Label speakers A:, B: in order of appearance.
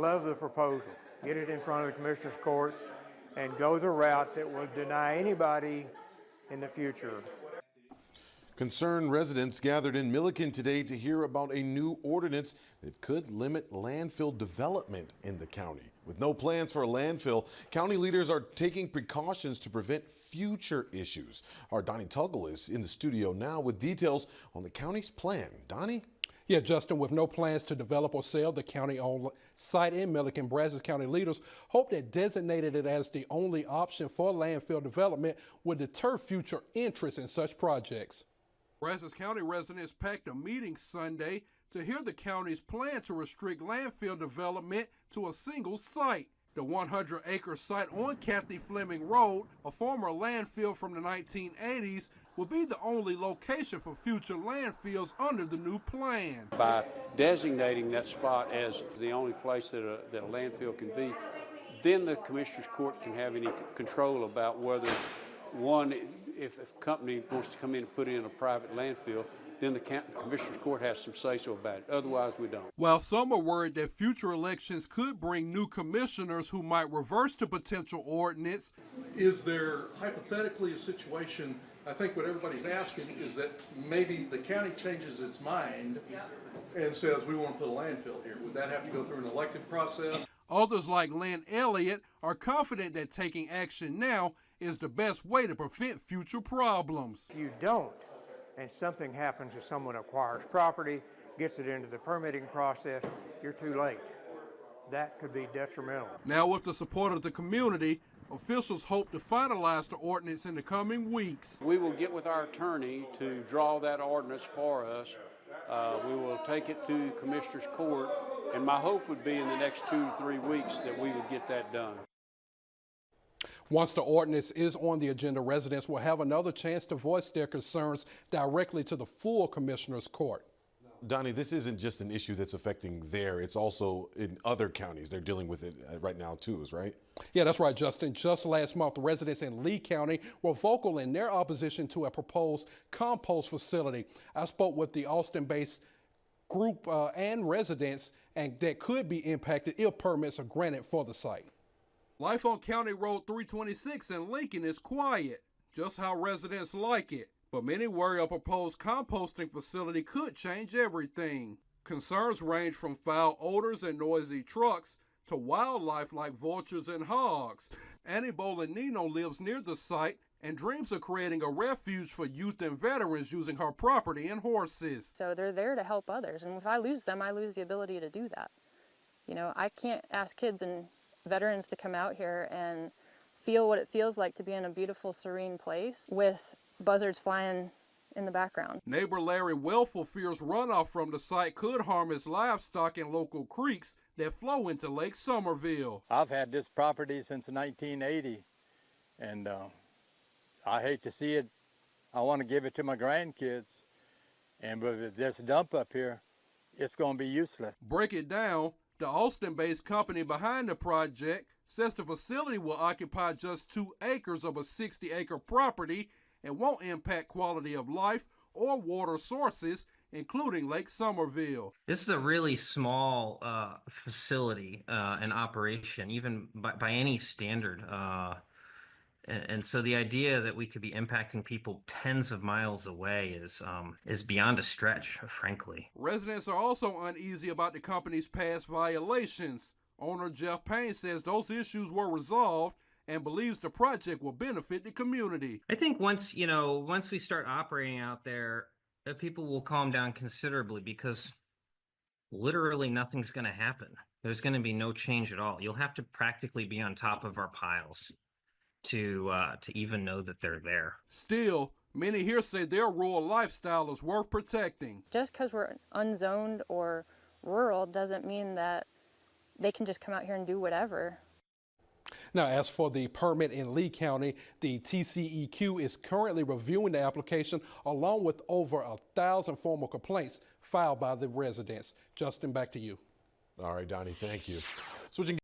A: love the proposal. Get it in front of the Commissioner's Court and go the route that will deny anybody in the future.
B: Concerned residents gathered in Millican today to hear about a new ordinance that could limit landfill development in the county. With no plans for a landfill, county leaders are taking precautions to prevent future issues. Our Donnie Tuggle is in the studio now with details on the county's plan. Donnie?
C: Yeah, Justin, with no plans to develop or sell the county-owned site in Millican, Brazos County leaders hope that designated it as the only option for landfill development would deter future interest in such projects. Brazos County residents packed a meeting Sunday to hear the county's plan to restrict landfill development to a single site. The 100-acre site on Kathy Fleming Road, a former landfill from the 1980s, will be the only location for future landfills under the new plan.
D: By designating that spot as the only place that a landfill can be, then the Commissioner's Court can have any control about whether one, if a company wants to come in and put in a private landfill, then the Commissioner's Court has some say-so about it. Otherwise, we don't.
C: While some are worried that future elections could bring new commissioners who might reverse the potential ordinance.
E: Is there hypothetically a situation, I think what everybody's asking is that maybe the county changes its mind and says we want to put a landfill here. Would that have to go through an elected process?
C: Others like Lynn Elliott are confident that taking action now is the best way to prevent future problems.
A: If you don't, and something happens if someone acquires property, gets it into the permitting process, you're too late. That could be detrimental.
C: Now, with the support of the community, officials hope to finalize the ordinance in the coming weeks.
D: We will get with our attorney to draw that ordinance for us. We will take it to Commissioner's Court, and my hope would be in the next 2 to 3 weeks that we would get that done.
C: Once the ordinance is on the agenda, residents will have another chance to voice their concerns directly to the full Commissioner's Court.
B: Donnie, this isn't just an issue that's affecting there. It's also in other counties. They're dealing with it right now too, right?
C: Yeah, that's right, Justin. Just last month, residents in Lee County were vocal in their opposition to a proposed compost facility. I spoke with the Austin-based group and residents and that could be impacted if permits are granted for the site. Life on County Road 326 in Lincoln is quiet, just how residents like it. But many worry a proposed composting facility could change everything. Concerns range from foul odors and noisy trucks to wildlife like vultures and hogs. Annie Bolanino lives near the site and dreams of creating a refuge for youth and veterans using her property and horses.
F: So they're there to help others, and if I lose them, I lose the ability to do that. You know, I can't ask kids and veterans to come out here and feel what it feels like to be in a beautiful, serene place with buzzards flying in the background.
C: Neighbor Larry Welfel fears runoff from the site could harm his livestock in local creeks that flow into Lake Somerville.
G: I've had this property since 1980, and I hate to see it. I want to give it to my grandkids, but if there's a dump up here, it's going to be useless.
C: Break it down. The Austin-based company behind the project says the facility will occupy just 2 acres of a 60-acre property and won't impact quality of life or water sources, including Lake Somerville.
H: This is a really small facility and operation, even by any standard. And so the idea that we could be impacting people tens of miles away is beyond a stretch, frankly.
C: Residents are also uneasy about the company's past violations. Owner Jeff Payne says those issues were resolved and believes the project will benefit the community.
H: I think once we start operating out there, people will calm down considerably because literally nothing's going to happen. There's going to be no change at all. You'll have to practically be on top of our piles to even know that they're there.
C: Still, many here say their rural lifestyle is worth protecting.
F: Just because we're unzoned or rural doesn't mean that they can just come out here and do whatever.
C: Now, as for the permit in Lee County, the TCEQ is currently reviewing the application along with over 1,000 formal complaints filed by the residents. Justin, back to you.
B: All right, Donnie, thank you. Switching